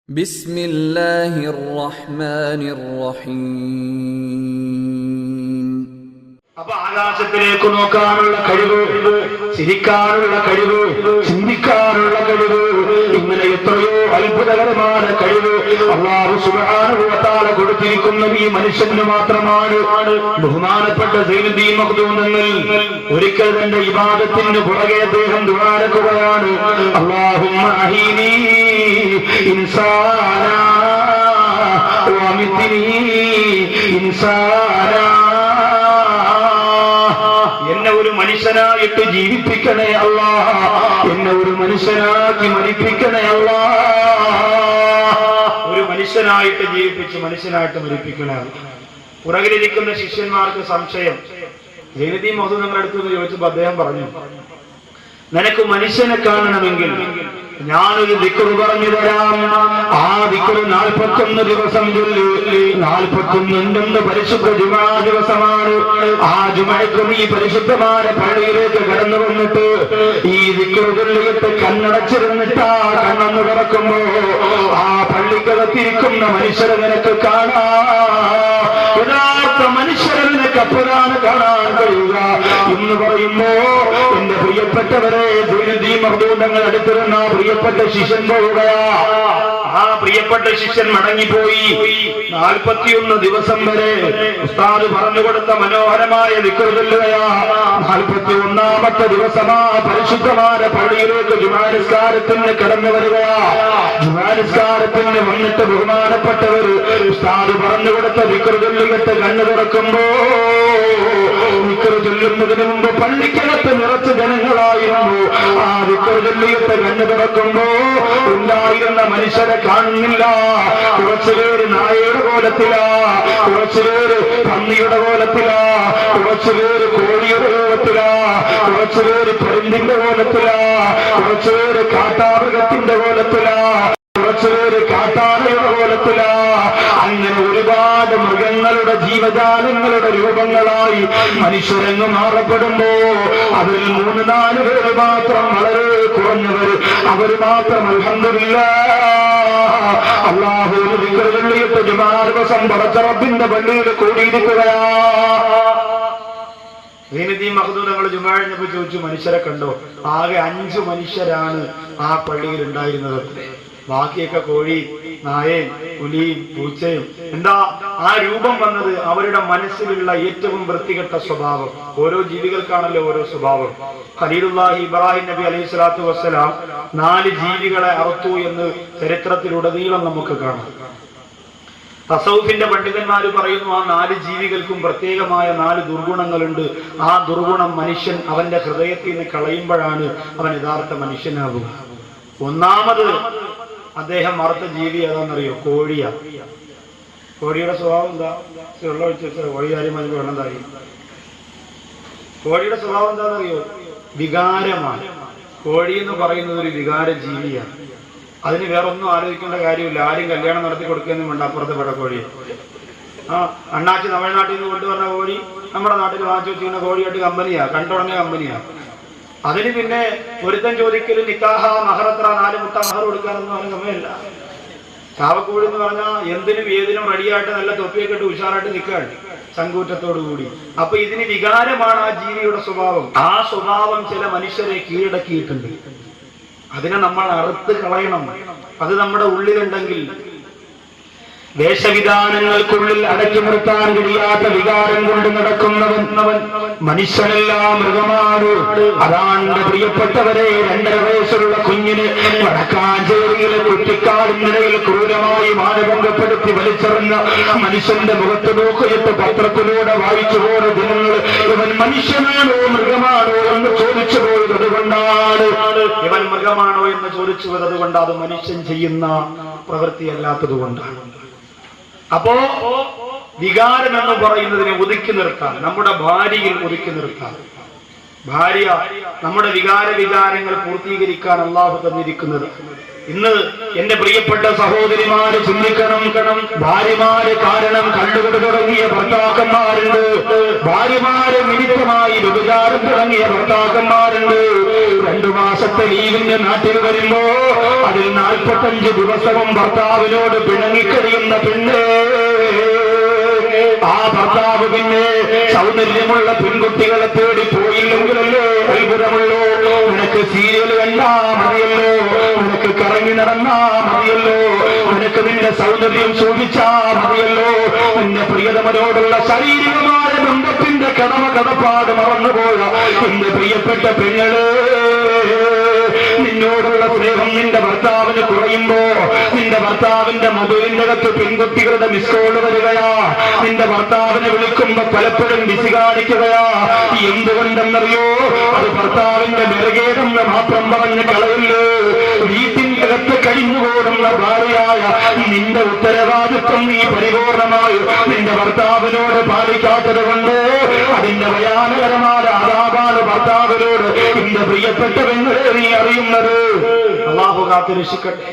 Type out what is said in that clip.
ബിസ്മില്ലാഹിർ റഹ്മാനിർ റഹീം. അപ്പൊ ആകാശത്തിലേക്ക് നോക്കാനുള്ള കഴിവ്, ചിരിക്കാനുള്ള കഴിവ്, ചിന്തിക്കാനുള്ള കഴിവ്, ഇങ്ങനെ എത്രയോ അത്ഭുതകരമായ കഴിവ് അല്ലാഹു സുബ്ഹാനഹു വ തആല കൊടുത്തിരിക്കുന്ന ഈ മനുഷ്യന് മാത്രമാണ്. ബഹുമാനപ്പെട്ട സൈനുദ്ദീൻ മഖ്ദൂം തങ്ങൾ ഒരിക്കൽ തന്റെ ഇബാദത്തിന് പുറകെ അദ്ദേഹം ദുആരക്കുകയാണ്. അല്ലാഹുമ്മ അഹീനി ഇൻസാനാ വഅമിത്നി ഇൻസാനാ, എന്നെ ഒരു മനുഷ്യനായിട്ട് ജീവിപ്പിക്കണേ അല്ലാ, എന്നെ ഒരു മനുഷ്യനാക്കി മരിപ്പിക്കണേ അല്ലാ. ഒരു മനുഷ്യനായിട്ട് ജീവിപ്പിച്ച് മനുഷ്യനായിട്ട് മരിപ്പിക്കണേ. പുറകിലിരിക്കുന്ന ശിഷ്യന്മാർക്ക് സംശയം. സൈനുദ്ദീൻ മഖ്ദൂം നമ്മുടെ അടുത്ത് ചോദിച്ചപ്പോൾ അദ്ദേഹം പറഞ്ഞു, നിനക്ക് മനുഷ്യനെ കാണണമെങ്കിൽ ഞാനൊരു ദിക്ർ പറഞ്ഞു തരാം. ആ ദിക്ർ 41 ദിവസം ചൊല്ലി. 41 പരിശുദ്ധ ജുമാ ദിവസമാണ്. ആ ജുമഅക്ക് ഈ പരിശുദ്ധമായ പള്ളിയിലേക്ക് കടന്നു വന്നിട്ട് ഈ ദിക്ർ ചൊല്ലിയിട്ട് കണ്ണടച്ചിരുന്നിട്ട് ആ കണ്ണൊന്ന് തുറക്കുമ്പോ ആ പള്ളിക്കകത്തിരിക്കുന്ന മനുഷ്യരെ നിനക്ക് കാണാം. യഥാർത്ഥ മനുഷ്യരെ നിനക്ക് അപ്പോഴാണ് കാണാൻ കഴിയുക എന്ന് പറയുമ്പോ എന്റെ പ്രിയപ്പെട്ടവരെ, സൈനുദ്ദീൻ മഖ്ദൂം തങ്ങൾ അടുത്തിരുന്ന പ്രിയപ്പെട്ട ശിഷ്യൻ പോവുകയാ. ആ പ്രിയപ്പെട്ട ശിഷ്യൻ മടങ്ങിപ്പോയി. 41 ദിവസം വരെ ഉസ്താദ് പറഞ്ഞുകൊടുത്ത മനോഹരമായ ദിക്ർ ചൊല്ലുകയാ. 41ാമത്തെ ദിവസമാ പരിശുദ്ധമായ പള്ളിയിലേക്ക് ജുമാ നിസ്കാരത്തിന് കടന്നു വരികയാ. ജുമാ നിസ്കാരത്തിന് വന്നിട്ട് ബഹുമാനപ്പെട്ടവർ ഉസ്താദ് പറഞ്ഞുകൊടുത്ത ദിക്ർ ചൊല്ലിയിട്ട് കണ്ണു തുറക്കുമ്പോ ദിക്ർ ചൊല്ലുന്നതിന് മുമ്പ് പള്ളിക്കകത്ത് നിറച്ച് ജനങ്ങളായിരുന്നു. ആ ദിക്ർ ചൊല്ലിയിട്ട് കണ്ണു തുറക്കുമ്പോ ഉണ്ടായിരുന്ന മനുഷ്യരെ കാണുന്നില്ല. കുറച്ചുപേര് നായയുടെ കോലത്തിലാ, കുറച്ചുപേര് പന്നിയുടെ കോലത്തിലാ, കുറച്ചുപേര് കോഴിയുടെ കോലത്തിലാ, കുറച്ചുപേര് പെരുന്തിന്റെ കോലത്തിലാ, കുറച്ചുപേര് കാട്ടാമൃഗത്തിന്റെ കോലത്തിലാ, കുറച്ചുപേര് കാട്ടാനയുടെ കോലത്തിലാ. അങ്ങനെ ഒരുപാട് മൃഗങ്ങളുടെ ജീവജാലങ്ങളുടെ രൂപങ്ങളായി മനുഷ്യരങ്ങ് മാറപ്പെടുമ്പോ അതിൽ 3-4 പേര് മാത്രം, വളരെ കുറഞ്ഞവർ, അവർ മാത്രം അൽഹംദുലില്ലാഹ് അല്ലാഹുവിനെ ദിക്ർ ചൊല്ലിയിട്ട് ജുമാ ദിവസം പടച്ച റബ്ബിന്റെ പള്ളിയിൽ കൂടിയിരിക്കുകയാ. സൈനുദ്ദീൻ മഖ്ദൂം തങ്ങൾ ജുമാ കഴിഞ്ഞപ്പോ ചോദിച്ചു, മനുഷ്യരെ കണ്ടോ? ആകെ 5 മനുഷ്യരാണ് ആ പള്ളിയിൽ ഉണ്ടായിരുന്നത്. ബാക്കിയൊക്കെ കോഴി, നായയും പുലിയും പൂച്ചയും. എന്താ ആ രൂപം വന്നത്? അവരുടെ മനസ്സിലുള്ള ഏറ്റവും വൃത്തികെട്ട സ്വഭാവം. ഓരോ ജീവികൾക്കാണല്ലോ ഓരോ സ്വഭാവം. ഖലീലുല്ലാഹി ഇബ്രാഹിം നബി അലൈഹി സ്വലാത്തു വസ്സലാം 4 ജീവികളെ അറുത്തു എന്ന് ചരിത്രത്തിലുടനീളം നമുക്ക് കാണാം. തസൗഫിന്റെ പണ്ഡിതന്മാര് പറയുന്നു, ആ 4 ജീവികൾക്കും പ്രത്യേകമായ 4 ദുർഗുണങ്ങളുണ്ട്. ആ ദുർഗുണം മനുഷ്യൻ അവന്റെ ഹൃദയത്തിൽ നിന്ന് കളയുമ്പോഴാണ് അവൻ യഥാർത്ഥ മനുഷ്യനാകുക. ഒന്നാമത് അദ്ദേഹം അറുത്ത ജീവി ഏതാണെന്നറിയോ? കോഴിയാ. കോഴിയുടെ സ്വഭാവം എന്താ? വെള്ളം ഒഴിച്ച് കോഴി കാര്യം അതിന് വെള്ളം തായി. കോഴിയുടെ സ്വഭാവം എന്താണെന്നറിയോ? വികാരമാണ്. കോഴി എന്ന് പറയുന്നത് ഒരു വികാര ജീവിയാണ്. അതിന് വേറെ ഒന്നും ആലോചിക്കേണ്ട കാര്യമില്ല. ആരും കല്യാണം നടത്തി കൊടുക്കുകയൊന്നും വേണ്ട. അപ്പുറത്തെ പെടക്കോഴി. അണ്ണാച്ചി തമിഴ്നാട്ടിൽ നിന്ന് കൊണ്ടുവന്ന കോഴി നമ്മുടെ നാട്ടിൽ വാങ്ങിച്ചു വെച്ചിരിക്കുന്ന കോഴിയായിട്ട് കമ്പനിയാ, കണ്ടുടങ്ങിയ കമ്പനിയാ. അതിന് പിന്നെ ഒരുത്തൻ ചോദിക്കലും നിക്കാഹ മഹറത്ര 4 മുട്ട മഹർ കൊടുക്കാനൊന്നും അവന് സമയമില്ല. ചാവക്കോഴി എന്ന് പറഞ്ഞാൽ എന്തിനും ഏതിനും റെഡിയായിട്ട് നല്ല തൊപ്പിയൊക്കെ ഇട്ട് ഉഷാറായിട്ട് നിൽക്കുകയാണ് ചങ്കൂറ്റത്തോടു കൂടി. അപ്പൊ ഇതിന് വികാരമാണ് ആ ജീവിയുടെ സ്വഭാവം. ആ സ്വഭാവം ചില മനുഷ്യരെ കീഴടക്കിയിട്ടുണ്ട്. അതിനെ നമ്മൾ അറുത്ത് കളയണം. അത് നമ്മുടെ ഉള്ളിലുണ്ടെങ്കിൽ വേഷവിധാനങ്ങൾക്കുള്ളിൽ അടക്കി നിർത്താൻ കഴിയാത്ത വികാരം കൊണ്ട് നടക്കുന്നവൻ മനുഷ്യനല്ല, മൃഗമാണ്. അതാണ് പ്രിയപ്പെട്ടവരെ, 2.5 വയസ്സുള്ള കുഞ്ഞിന് വടക്കാഞ്ചേരിയിലെ കുട്ടിക്കാടിനിടയിൽ ക്രൂരമായി മാനഭംഗപ്പെടുത്തി വലിച്ചെറിഞ്ഞ മനുഷ്യന്റെ മുഖത്ത് നോക്കിയിട്ട് പത്രത്തിലൂടെ വായിച്ചു പോയ ദിനങ്ങൾ ഇവൻ മനുഷ്യനാണോ മൃഗമാണോ എന്ന് ചോദിച്ചു പോയത് അതുകൊണ്ടാണ്. ഇവൻ മൃഗമാണോ എന്ന് ചോദിച്ചു പോയത് അതുകൊണ്ട്, അത് മനുഷ്യൻ ചെയ്യുന്ന പ്രവൃത്തിയല്ലാത്തത് കൊണ്ടാണ്. അപ്പോ വികാരം എന്ന് പറയുന്നതിനെ ഒതുക്കി നിർത്താൻ, നമ്മുടെ ഭാര്യയിൽ ഒതുക്കി നിർത്താൻ. ഭാര്യ നമ്മുടെ വികാരങ്ങൾ പൂർത്തീകരിക്കാൻ അല്ലാഹു തന്നിരിക്കുന്നത്. ഇന്ന് എന്റെ പ്രിയപ്പെട്ട സഹോദരിമാര് ചിന്തിക്കണം. ഭാര്യമാര് കാരണം കണ്ടുകൊണ്ട് തുടങ്ങിയ ഭർത്താക്കന്മാരുണ്ട്. ഭാര്യമാര് നിമിത്തമായി വ്യഭിചാരം തുടങ്ങിയ ഭർത്താക്കന്മാരുണ്ട്. 2 2 മാസത്തെ ലീവിന് നാട്ടിൽ വരുമ്പോ അതിൽ 45 ദിവസവും ഭർത്താവിനോട് പിണങ്ങിക്കഴിയുന്ന പെണ്ണ്, ആ ഭർത്താവ് പിന്നെ സൗന്ദര്യമുള്ള പെൺകുട്ടികളെ തേടി പോയില്ലെങ്കിലല്ലേ അത്ഭുതമുള്ളൂ. നിനക്ക് സീരിയൽ കണ്ടാ മതിയല്ലോ, നിനക്ക് കറങ്ങി നടന്നാ മതിയല്ലോ, നിനക്ക് നിന്റെ സൗന്ദര്യം സൂക്ഷിച്ചാ മതിയല്ലോ, നിന്റെ പ്രിയതമനോടുള്ള ശാരീരികമായ ബന്ധത്തിന്റെ കടപ്പാട് മറന്നുപോയ എന്റെ പ്രിയപ്പെട്ട പെങ്ങള്, നിന്നോടുള്ള സ്നേഹം നിന്റെ ഭർത്താവിന് കുറയുമ്പോ, നിന്റെ ഭർത്താവിന്റെ മൊബൈലിന്റെ അകത്ത് പെൺകുട്ടികളുടെ മിസ് കോൾ വരികയാ, നിന്റെ ഭർത്താവിനെ വിളിക്കുമ്പോ പലപ്പോഴും ബിസി കാണിക്കുകയാ. എന്തുകൊണ്ടെന്നറിയോ? അത് ഭർത്താവിന്റെ നിറകേടെന്ന് മാത്രം പറഞ്ഞ് കളയല്ലോ. വീട്ടിന്റെ അകത്ത് കഴിഞ്ഞുകൂടുന്ന ഭാര്യയായ നിന്റെ ഉത്തരവാദിത്വം നീ പരിപൂർണമായി നിന്റെ ഭർത്താവിനോട് പാലിക്കാത്തത് കൊണ്ട് അതിന്റെ ഭയാനകരമായ ആദാബാണ് ഭർത്താവിനോട് എന്റെ പ്രിയപ്പെട്ടവങ്ങളെ നീ അറിയുന്നത്. അല്ലാഹു കാത്ത് രക്ഷിക്കട്ടെ.